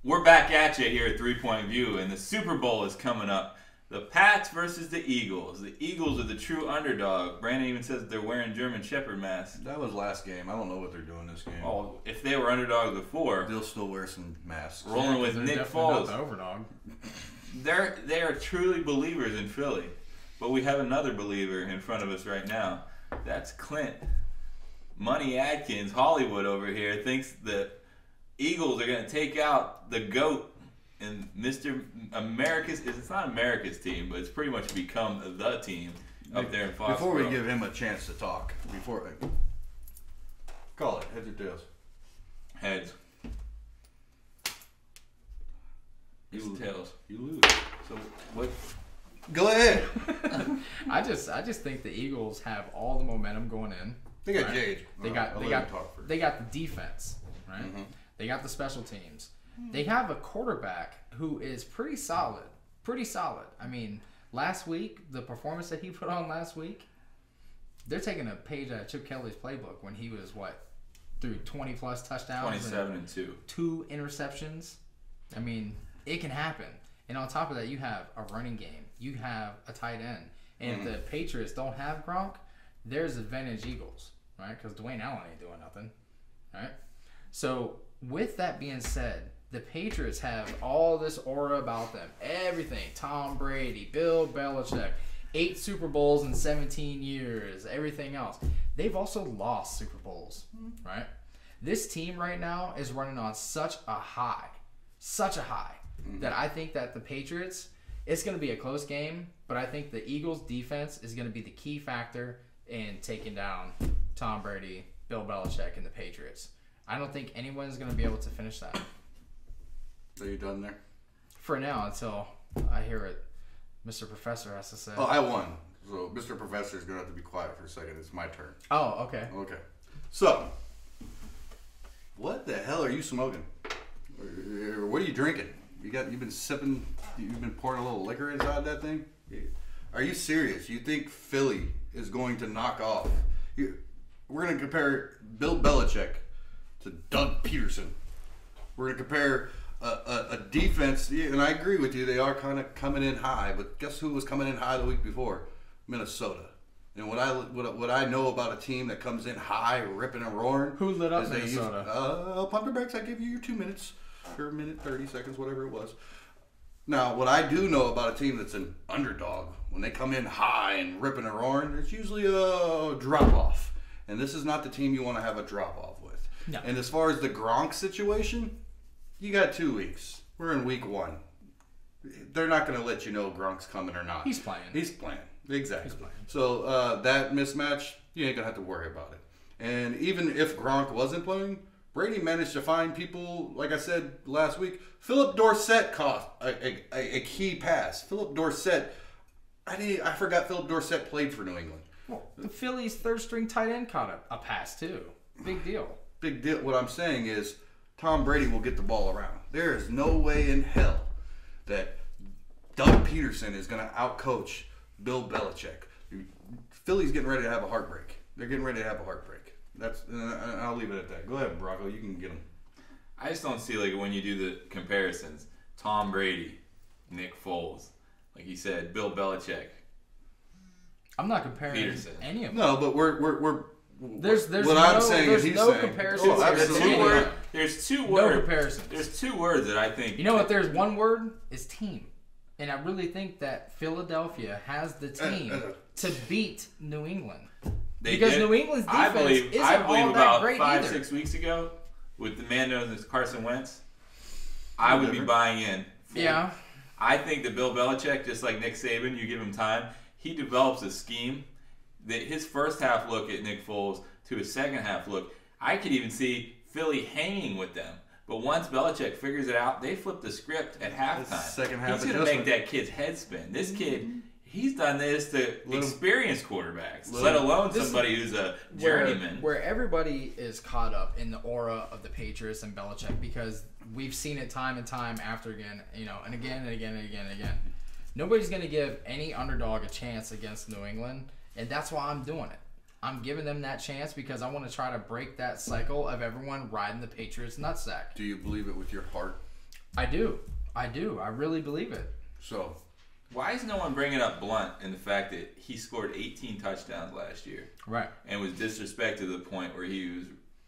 We're back at you here at 3-Point View, and the Super Bowl is coming up. The Pats versus the Eagles. The Eagles are the true underdog. Brandon even says they're wearing German Shepherd masks. That was last game. I don't know what they're doing this game. Oh, if they were underdogs before, They'll still wear some masks. rolling with Nick Foles. Not the overdog. They are truly believers in Philly. But we have another believer in front of us right now. That's Clint. Money Adkins, Hollywood over here, thinks that Eagles are going to take out the GOAT and Mr. America's. It's not America's team, but it's pretty much become the team up there in Foxborough. Before we give him a chance to talk, call it heads or tails. Heads. It's tails. You lose. So what? Go ahead. I just think the Eagles have all the momentum going in. They got right? Jade. They got the defense, right? Mm-hmm. They got the special teams. They have a quarterback who is pretty solid. Pretty solid. I mean, last week, the performance that he put on last week, they're taking a page out of Chip Kelly's playbook when he was through 20 plus touchdowns, 27-2, 2 interceptions. I mean, it can happen. And on top of that, you have a running game. You have a tight end. And if the Patriots don't have Gronk, there's advantage Eagles, right? Because Dwayne Allen ain't doing nothing, right? So with that being said, the Patriots have all this aura about them. Everything. Tom Brady, Bill Belichick, 8 Super Bowls in 17 years, everything else. They've also lost Super Bowls, right? This team right now is running on such a high, that I think that the Patriots, it's going to be a close game, but I think the Eagles' defense is going to be the key factor in taking down Tom Brady, Bill Belichick, and the Patriots. I don't think anyone's going to be able to finish that. Are you done there? For now, until I hear what Mr. Professor has to say. Oh, I won. So Mr. Professor is going to have to be quiet for a second. It's my turn. Oh, okay. Okay. So, what the hell are you smoking? Or what are you drinking? You've been sipping, you've been pouring a little liquor inside that thing? Are you serious? You think Philly is going to knock off? We're going to compare Bill Belichick to Doug Peterson. We're going to compare a defense, and I agree with you, they are kind of coming in high, but guess who was coming in high the week before? Minnesota. And what I know about a team that comes in high, ripping and roaring. Who lit up Minnesota? Punterbacks, I give you your 2 minutes, or a minute, 30 seconds, whatever it was. Now, what I do know about a team that's an underdog, when they come in high and ripping and roaring, it's usually a drop-off. And this is not the team you want to have a drop-off with. No. And as far as the Gronk situation, you got 2 weeks. We're in week 1. They're not going to let you know Gronk's coming or not. He's playing. He's playing. Exactly. He's playing. So that mismatch, you ain't going to have to worry about it. And even if Gronk wasn't playing, Brady managed to find people, like I said last week. Philip Dorsett caught a key pass. Philip Dorsett, I forgot Philip Dorsett played for New England. Well, the Phillies' third-string tight end caught a pass, too. Big deal. Big deal. What I'm saying is Tom Brady will get the ball around. There is no way in hell that Doug Peterson is going to outcoach Bill Belichick. Philly's getting ready to have a heartbreak. They're getting ready to have a heartbreak. I'll leave it at that. Go ahead, Brocco. You can get them. I just don't see, like, when you do the comparisons, Tom Brady, Nick Foles, like you said, Bill Belichick. I'm not comparing Peterson. any of them. No, but we're there's what I'm saying is there's he's no saying. comparisons. Oh, absolutely. There's two No words. comparisons. There's 2 words that I think. You know what? There's one word is team, and I really think that Philadelphia has the team to beat New England. Because New England's defense isn't all that about great 5, either. 6 weeks ago, with the man known as Carson Wentz, I would be buying in. Yeah. I think that Bill Belichick, just like Nick Saban, you give him time, he develops a scheme that his first half look at Nick Foles to his second half look, I could even see Philly hanging with them. But once Belichick figures it out, they flip the script at halftime. Second half He's going to make adjustment. that kid's head spin. This kid, he's done this to experienced quarterbacks, Little- let alone somebody who's a journeyman. Where everybody is caught up in the aura of the Patriots and Belichick, because we've seen it time and time after again, and again and again and again and again. Nobody's going to give any underdog a chance against New England, and that's why I'm doing it. I'm giving them that chance because I want to try to break that cycle of everyone riding the Patriots nutsack. Do you believe it with your heart? I do. I really believe it. So, Why is no one bringing up Blunt and the fact that he scored 18 touchdowns last year Right. and was disrespected to the point where he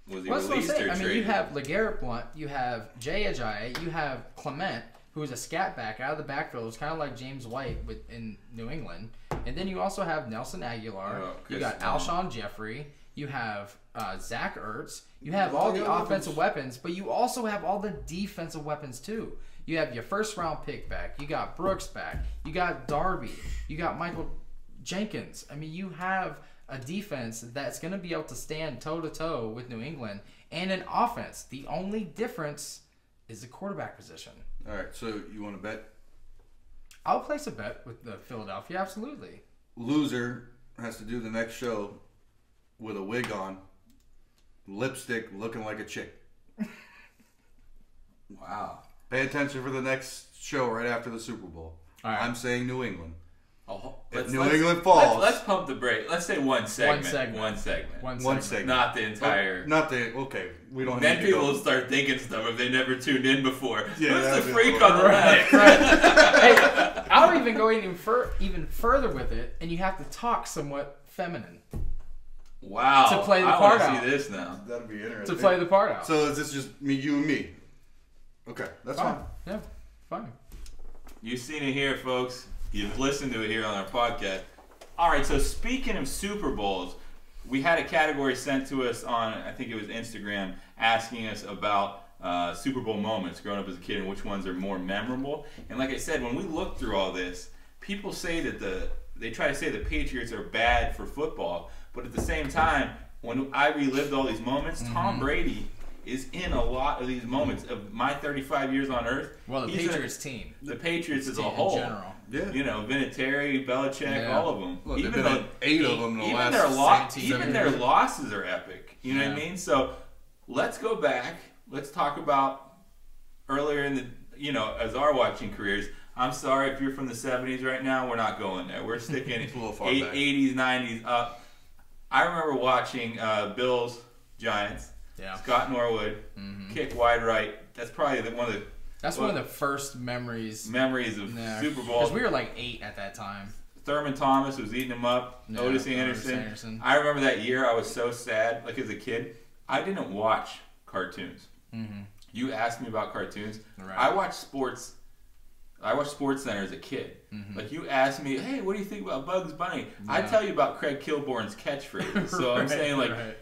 was Well, that's what I'm released or saying. I traded? mean, you have LeGarrette Blunt, you have Jay Ajayi, you have Clement, who is a scat back out of the backfield. It's kind of like James White in New England. And then you also have Nelson Aguilar. You got Alshon Jeffrey. You have Zach Ertz. You have all the offensive weapons, but you also have all the defensive weapons too. You have your first round pick back. You got Brooks back. You got Darby. You got Michael Jenkins. I mean, you have a defense that's going to be able to stand toe to toe with New England, and an offense. The only difference is the quarterback position. all right. So you want to bet? I'll place a bet with the Philadelphia. Absolutely. Loser has to do the next show with a wig on, lipstick, looking like a chick. Wow. Pay attention for the next show right after the Super Bowl. All right. I'm saying New England. Oh, If New England falls, Let's pump the brake. Let's say one segment. One segment. one segment. Not the entire. Not the okay. We don't. Then need to people go. will start thinking stuff if they never tuned in before. Yeah, Who's that'd the be freak cool. on the left? Hey, I'll even go even further with it, and you have to talk somewhat feminine Wow. To play the I part wanna out. see this now. That'd be interesting. to play the part out. So is this just me, you, and me? Okay, that's fine. Yeah, fine. You've seen it here, folks. You've listened to it here on our podcast. All right, so speaking of Super Bowls, we had a category sent to us on, I think it was Instagram, asking us about Super Bowl moments growing up as a kid and which ones are more memorable. And like I said, when we look through all this, people say that they try to say the Patriots are bad for football, but at the same time, when I relived all these moments, Tom Brady is in a lot of these moments of my 35 years on Earth. Well, the he's Patriots team. The Patriots as a In whole. general. Yeah. You know, Vinatieri, Belichick, Yeah. all of them. Look, there've been 8 of them in the even last their 17 even their years. losses are epic. You know what I Yeah. mean? So let's go back. Let's talk about earlier in the as our watching careers. I'm sorry if you're from the 70s right now. We're not going there. We're sticking It's a little far back. 80s, 90s up. I remember watching Bills Giants. Yeah. Scott Norwood kick wide right. That's probably one of the That's one of the first memories. memories of Super Bowl. Because we were like 8 at that time. Thurman Thomas was eating him up. Yeah, Otis Otis Anderson. Anderson. I remember that year. I was so sad. Like as a kid, I didn't watch cartoons. You asked me about cartoons. Right. I watched sports. I watched Sports Center as a kid. Like you asked me, hey, what do you think about Bugs Bunny? I Yeah. tell you about Craig Kilborn's catchphrase. So I'm Right, saying like right.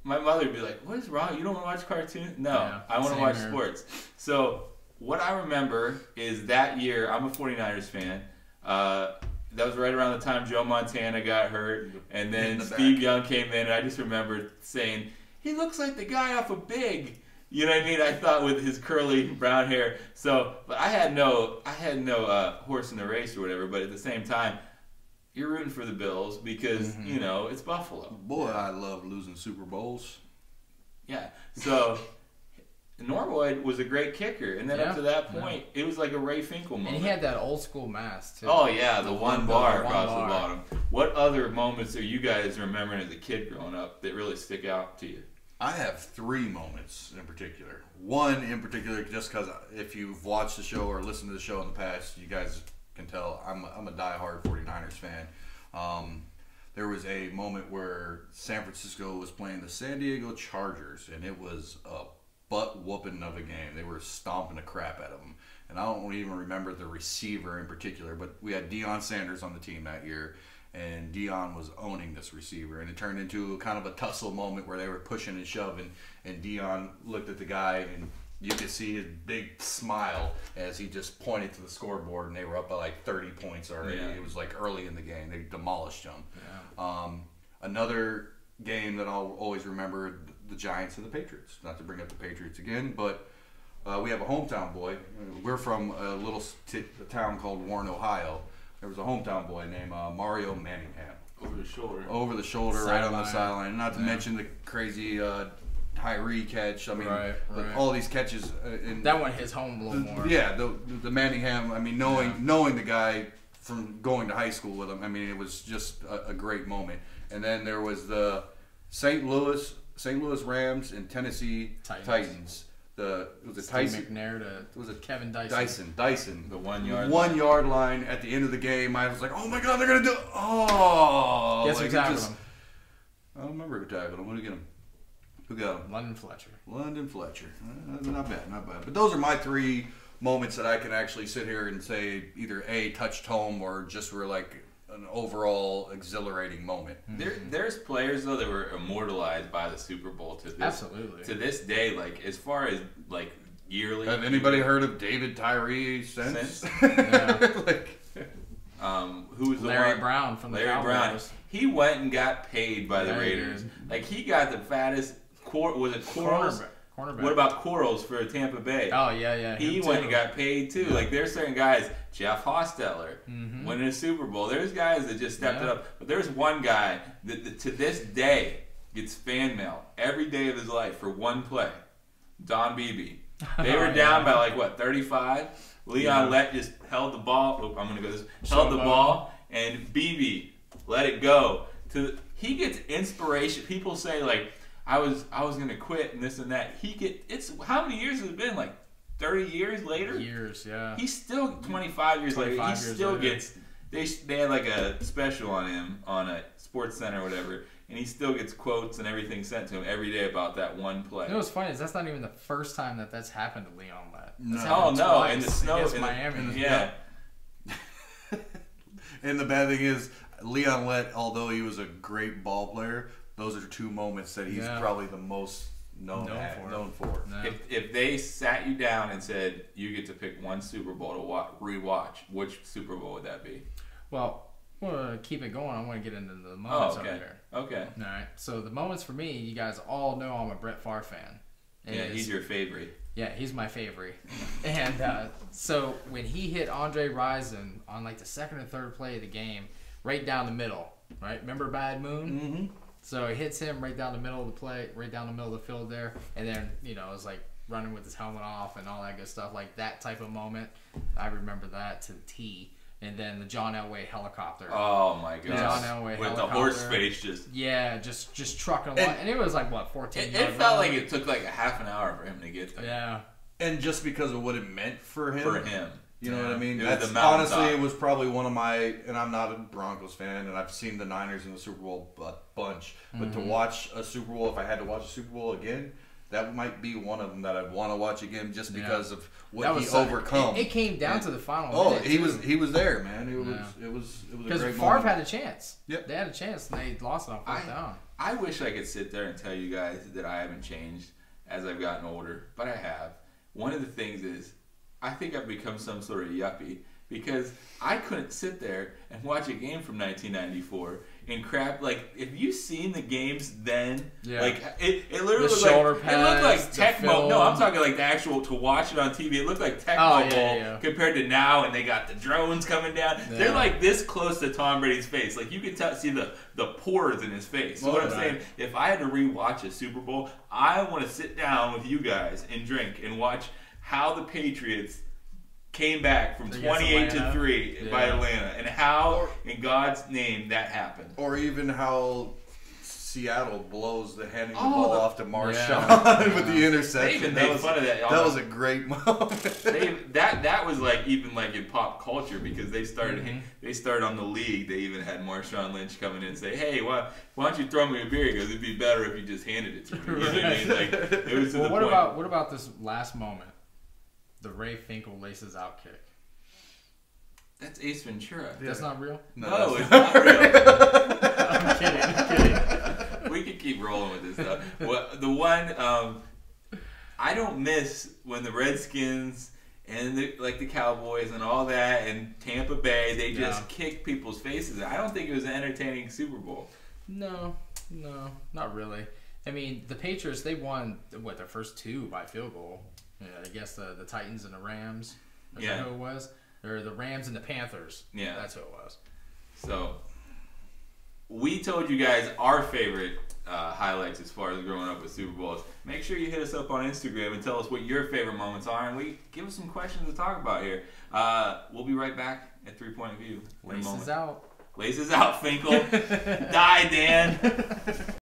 my mother would be like, what is wrong? You don't want to watch cartoons? No, Yeah, I want to same watch here. sports. So what I remember is that year, I'm a 49ers fan. That was right around the time Joe Montana got hurt. And In then the Steve back. Young came in, and I just remember saying, he looks like the guy off of Big. You know what I mean? I thought with his curly brown hair. So, but I had no horse in the race or whatever. But at the same time, you're rooting for the Bills because it's Buffalo. Boy, I love losing Super Bowls. Yeah. So Norwood was a great kicker, and then up Yeah. to that point, it was like a Ray Finkel moment. And he had that old school mask, too. Oh yeah, the one bar one across bar. the bottom. What other moments are you guys remembering as a kid growing up that really stick out to you? I have 3 moments in particular. One in particular, just because if you've watched the show or listened to the show in the past, you guys can tell I'm a diehard 49ers fan. There was a moment where San Francisco was playing the San Diego Chargers, and it was a butt-whooping of a game. They were stomping the crap out of them. And I don't even remember the receiver in particular, but we had Deion Sanders on the team that year, and Deion was owning this receiver. And it turned into kind of a tussle moment where they were pushing and shoving, and Deion looked at the guy, and you could see his big smile as he just pointed to the scoreboard, and they were up by like 30 points already. Yeah. It was like early in the game. They demolished them. Another game that I'll always remember, the Giants and the Patriots. Not to bring up the Patriots again, but we have a hometown boy. We're from a little town called Warren, Ohio. There was a hometown boy named Mario Manningham. Over the shoulder. Over the shoulder, right on the Sideline. sideline. Not to mention the crazy Tyree catch. I mean, Right. all these catches. In, That one hits home a little more. yeah, the Manningham. I mean, knowing the guy from going to high school with him. I mean, it was just a great moment. And then there was the St. Louis Rams and Tennessee Titans. Titans. Was it Steve Tyson? McNair to Was it Kevin Dyson. Dyson. The 1 yard. 1 yard line at the end of the game. I was like, oh my god, they're gonna do it. Oh, Guess who like, it tackled just- him? I don't remember who tackled him. Who did get him? Who got him? London Fletcher. London Fletcher. Not bad, not bad. But those are my 3 moments that I can actually sit here and say either A, touched home, or just were like an overall exhilarating moment. There's players though that were immortalized by the Super Bowl Absolutely. to this day. Like as far as like yearly. Have anybody heard of David Tyree since? Yeah. Like, Who was the Larry one? Brown from the Larry Cowboys. Brown. He went and got paid by the Yeah, he Raiders. did. Like he got the fattest. Was it Quarles? Cornerback. What about Quarles for Tampa Bay? Oh yeah. He him went too. and got paid too. Like there's certain guys, Jeff Hostetler, winning a Super Bowl. There's guys that just stepped it up. But there's one guy that to this day gets fan mail every day of his life for one play. Don Beebe. They were down by like what 35. Leon Lett just held the ball. Oh, I'm gonna go this. Held the ball and Beebe let it go. He gets inspiration. People say like I was gonna quit and this and that. It's how many years has it been? Like 30 years later? Years, yeah. He's still 25 years later. He 25 years still later. gets. They had like a special on him on a Sports Center or whatever, and he still gets quotes and everything sent to him every day about that one play. You know what's funny is that's not even the first time that's happened to Leon Lett. That's No. happened Oh no! twice In the snow, against in the- Miami. yeah. and the bad thing is, Leon Lett, although he was a great ball player, those are 2 moments that he's probably the most known for. No. If they sat you down and said you get to pick one Super Bowl to rewatch, which Super Bowl would that be? Well, we'll keep it going. I want to get into the moments over here. Okay. All right. So the moments for me, you guys all know I'm a Brett Favre fan. And Yeah, he's your favorite. Yeah, he's my favorite. And so when he hit Andre Rison on like the 2nd or 3rd play of the game, right down the middle, right? Remember Bad Moon? Mm-hmm. So it hits him right down the middle of the play, right down the middle of the field there, and then it was like running with his helmet off and all that good stuff, like that type of moment. I remember that to the T. And then the John Elway helicopter. Oh my gosh! John Elway with the helicopter. horse face just. Yeah, just trucking along, and it was like what 14. It yards felt long? like it took like a half an hour for him to get there. Yeah. And just because of what it meant for him. For him. You know what I mean? It was That's the mountaintop. honestly, it was probably one of my, and I'm not a Broncos fan, and I've seen the Niners in the Super Bowl a bunch. But to watch a Super Bowl, if I had to watch a Super Bowl again, that might be one of them that I'd want to watch again, just because of what he overcome. It came down to the final. Oh, minute, he was there, man. It was a because great Favre moment. had a chance. Yep. They had a chance, and they lost it on 4th down. I wish I could sit there and tell you guys that I haven't changed as I've gotten older, but I have. One of the things is I think I've become some sort of yuppie because I couldn't sit there and watch a game from 1994 and crap. Like, if you seen the games then, like it literally The looked shoulder like it looked like pads, the Tecmo. film. No, I'm talking like the actual to watch it on TV. It looked like Tecmo Bowl compared to now, and they got the drones coming down. Yeah. They're like this close to Tom Brady's face. Like you could see the pores in his face. So what I'm saying, if I had to rewatch a Super Bowl, I want to sit down with you guys and drink and watch how the Patriots came back from 28-3 by Atlanta, and how in God's name that happened. Or even how Seattle blows the handing the ball off to Marshawn with the interception. They even made fun of that. That was a great moment. That was like even like in pop culture because they started on the league. They even had Marshawn Lynch come in and say, "Hey, why don't you throw me a beer? Because it'd be better if you just handed it to me." You know what I mean? Like, it was to the point. What about this last moment? The Ray Finkel laces out kick. That's Ace Ventura. That's not real? No, it's not real. I'm kidding. We could keep rolling with this stuff. The one I don't miss when the Redskins and the Cowboys and all that and Tampa Bay, they just kick people's faces. I don't think it was an entertaining Super Bowl. No, not really. I mean, the Patriots, they won their first 2 by field goal. Yeah, I guess the Titans and the Rams. Is that who it was? Or the Rams and the Panthers. Yeah. That's who it was. So, we told you guys our favorite highlights as far as growing up with Super Bowls. Make sure you hit us up on Instagram and tell us what your favorite moments are, and we give us some questions to talk about here. We'll be right back at 3 Point of View. Laces out. Laces out, Finkel. Die, Dan.